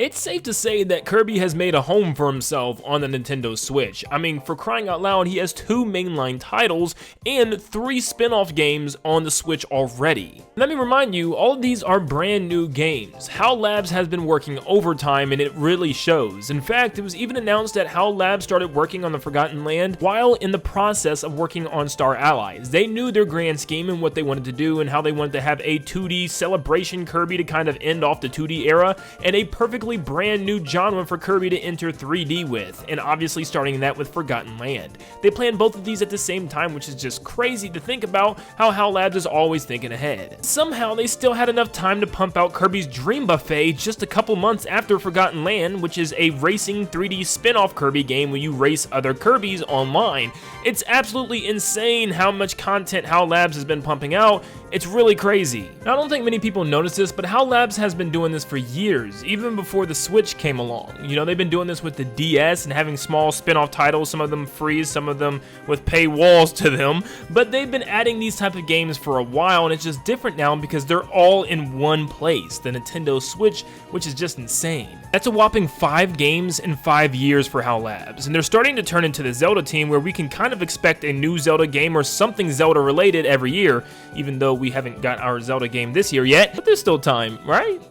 It's safe to say that Kirby has made a home for himself on the Nintendo Switch. I mean, for crying out loud, he has 2 mainline titles and 3 spin-off games on the Switch already. Let me remind you, all of these are brand new games. HAL Labs has been working overtime and it really shows. In fact, it was even announced that HAL Labs started working on the Forgotten Land while in the process of working on Star Allies. They knew their grand scheme and what they wanted to do and how they wanted to have a 2D celebration Kirby to kind of end off the 2D era, and a perfectly brand new genre for Kirby to enter 3D with, and obviously starting that with Forgotten Land. They planned both of these at the same time, which is just crazy to think about how HAL Labs is always thinking ahead. Somehow they still had enough time to pump out Kirby's Dream Buffet just a couple months after Forgotten Land, which is a racing 3D spin-off Kirby game where you race other Kirbys online. It's absolutely insane how much content HAL Labs has been pumping out. It's really crazy. Now, I don't think many people notice this, but HAL Labs has been doing this for years, even before the Switch came along. You know, they've been doing this with the DS and having small spin-off titles, some of them free, some of them with paywalls to them, but they've been adding these type of games for a while, and it's just different now because they're all in one place, the Nintendo Switch, which is just insane. That's a whopping 5 games in 5 years for HAL Labs, and they're starting to turn into the Zelda team where we can kind of expect a new Zelda game or something Zelda related every year, even though we haven't got our Zelda game this year yet, but there's still time, right?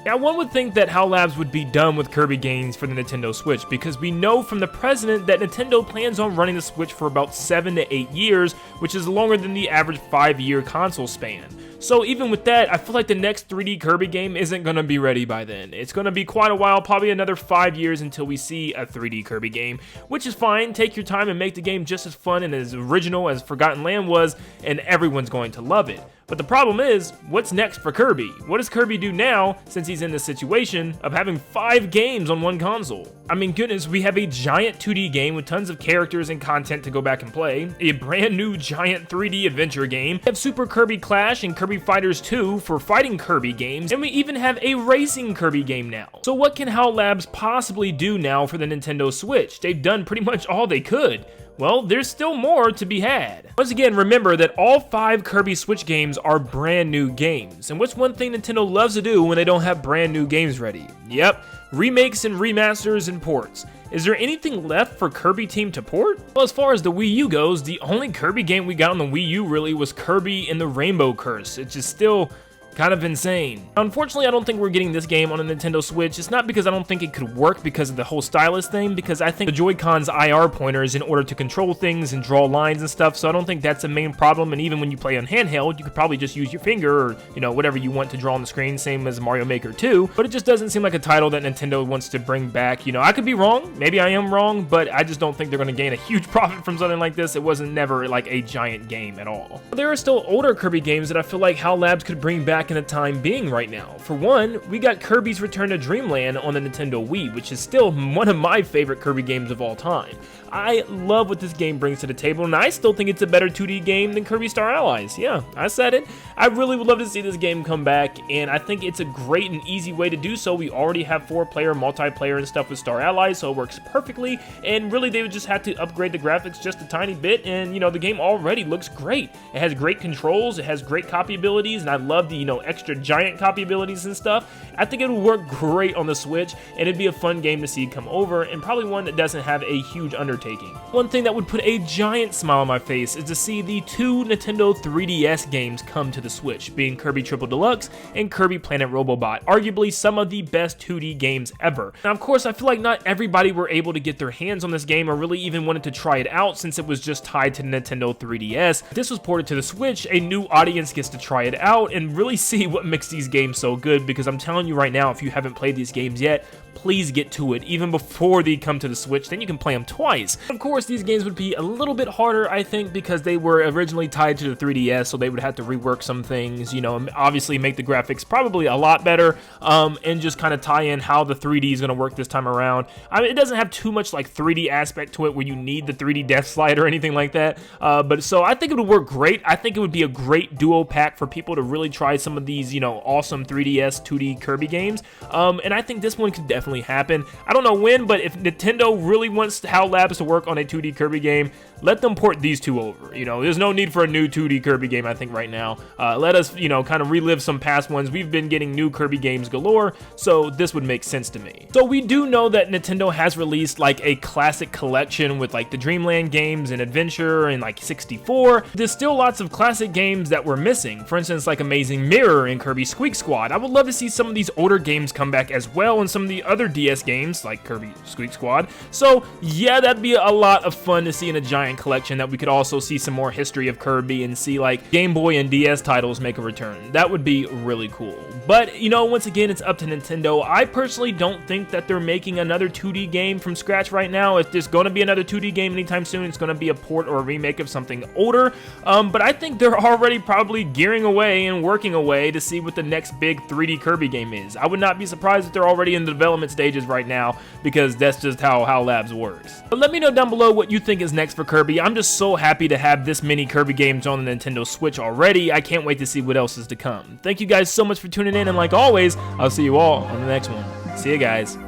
Now, one would think that HAL Labs would be done with Kirby games for the Nintendo Switch, because we know from the president that Nintendo plans on running the Switch for about 7 to 8 years, which is longer than the average 5-year console span. So even with that, I feel like the next 3D Kirby game isn't going to be ready by then. It's going to be quite a while, probably another 5 years until we see a 3D Kirby game, which is fine. Take your time and make the game just as fun and as original as Forgotten Land was, and everyone's going to love it. But the problem is, what's next for Kirby? What does Kirby do now, since he's in this situation of having 5 games on one console? I mean, goodness, we have a giant 2D game with tons of characters and content to go back and play, a brand new giant 3D adventure game, we have Super Kirby Clash and Kirby Fighters 2 for fighting Kirby games, and we even have a racing Kirby game now. So what can HAL Labs possibly do now for the Nintendo Switch? They've done pretty much all they could. Well, there's still more to be had. Once again, remember that all 5 Kirby Switch games are brand new games. And what's one thing Nintendo loves to do when they don't have brand new games ready? Yep, remakes and remasters and ports. Is there anything left for Kirby Team to port? Well, as far as the Wii U goes, the only Kirby game we got on the Wii U really was Kirby and the Rainbow Curse. It's just still kind of insane. Unfortunately, I don't think we're getting this game on a Nintendo Switch. It's not because I don't think it could work because of the whole stylus thing, because I think the Joy-Con's IR pointers in order to control things and draw lines and stuff, so I don't think that's the main problem. And even when you play on handheld, you could probably just use your finger or, you know, whatever you want to draw on the screen, same as Mario Maker 2, but it just doesn't seem like a title that Nintendo wants to bring back. You know, I could be wrong, maybe I am wrong, but I just don't think they're going to gain a huge profit from something like this. It wasn't never like a giant game at all. There are still older Kirby games that I feel like HAL Labs could bring back in the time being right now. For one, we got Kirby's Return to Dreamland on the Nintendo Wii, which is still one of my favorite Kirby games of all time. I love what this game brings to the table, and I still think it's a better 2D game than Kirby Star Allies. Yeah, I said it. I really would love to see this game come back, and I think it's a great and easy way to do so. We already have 4-player multiplayer and stuff with Star Allies, so it works perfectly, and really they would just have to upgrade the graphics just a tiny bit, and, you know, the game already looks great. It has great controls, it has great copy abilities, and I love the, you know, extra giant copy abilities and stuff. I think it would work great on the Switch, and it'd be a fun game to see come over, and probably one that doesn't have a huge undertaking. One thing that would put a giant smile on my face is to see the 2 Nintendo 3DS games come to the Switch, being Kirby Triple Deluxe and Kirby Planet Robobot, arguably some of the best 2D games ever. Now, of course, I feel like not everybody were able to get their hands on this game or really even wanted to try it out since it was just tied to Nintendo 3DS. If this was ported to the Switch, a new audience gets to try it out and really see what makes these games so good, because I'm telling you right now, if you haven't played these games yet, please get to it even before they come to the Switch, then you can play them twice. Of course, these games would be a little bit harder, I think, because they were originally tied to the 3DS, so they would have to rework some things, you know, obviously make the graphics probably a lot better, and just kind of tie in how the 3D is going to work this time around. I mean, it doesn't have too much like 3D aspect to it where you need the 3D death slide or anything like that, but so I think it would work great. I think it would be a great duo pack for people to really try some of these, you know, awesome 3DS 2D Kirby games, and I think this one could definitely happen. I don't know when, but if Nintendo really wants HAL Labs to work on a 2D Kirby game, let them port these two over. You know, there's no need for a new 2D Kirby game, I think, right now. Let us, you know, kind of relive some past ones. We've been getting new Kirby games galore, so this would make sense to me. So we do know that Nintendo has released like a classic collection with like the Dreamland games and Adventure and like 64. There's still lots of classic games that we're missing. For instance, like Amazing Mirror and Kirby Squeak Squad. I would love to see some of these older games come back as well, and some of the other DS games like Kirby Squeak Squad. So yeah, that'd be a lot of fun to see in a giant collection, that we could also see some more history of Kirby and see like Game Boy and DS titles make a return. That would be really cool. But you know, once again, it's up to Nintendo. I personally don't think that they're making another 2D game from scratch right now. If there's going to be another 2D game anytime soon, it's going to be a port or a remake of something older. But I think they're already probably gearing away and working away to see what the next big 3D Kirby game is. I would not be surprised if they're already in the development stages right now, because that's just how HAL Labs works. But let me know down below what you think is next for Kirby. I'm just so happy to have this many Kirby games on the Nintendo Switch already. I can't wait to see what else is to come. Thank you guys so much for tuning in, and like always, I'll see you all on the next one. See you guys.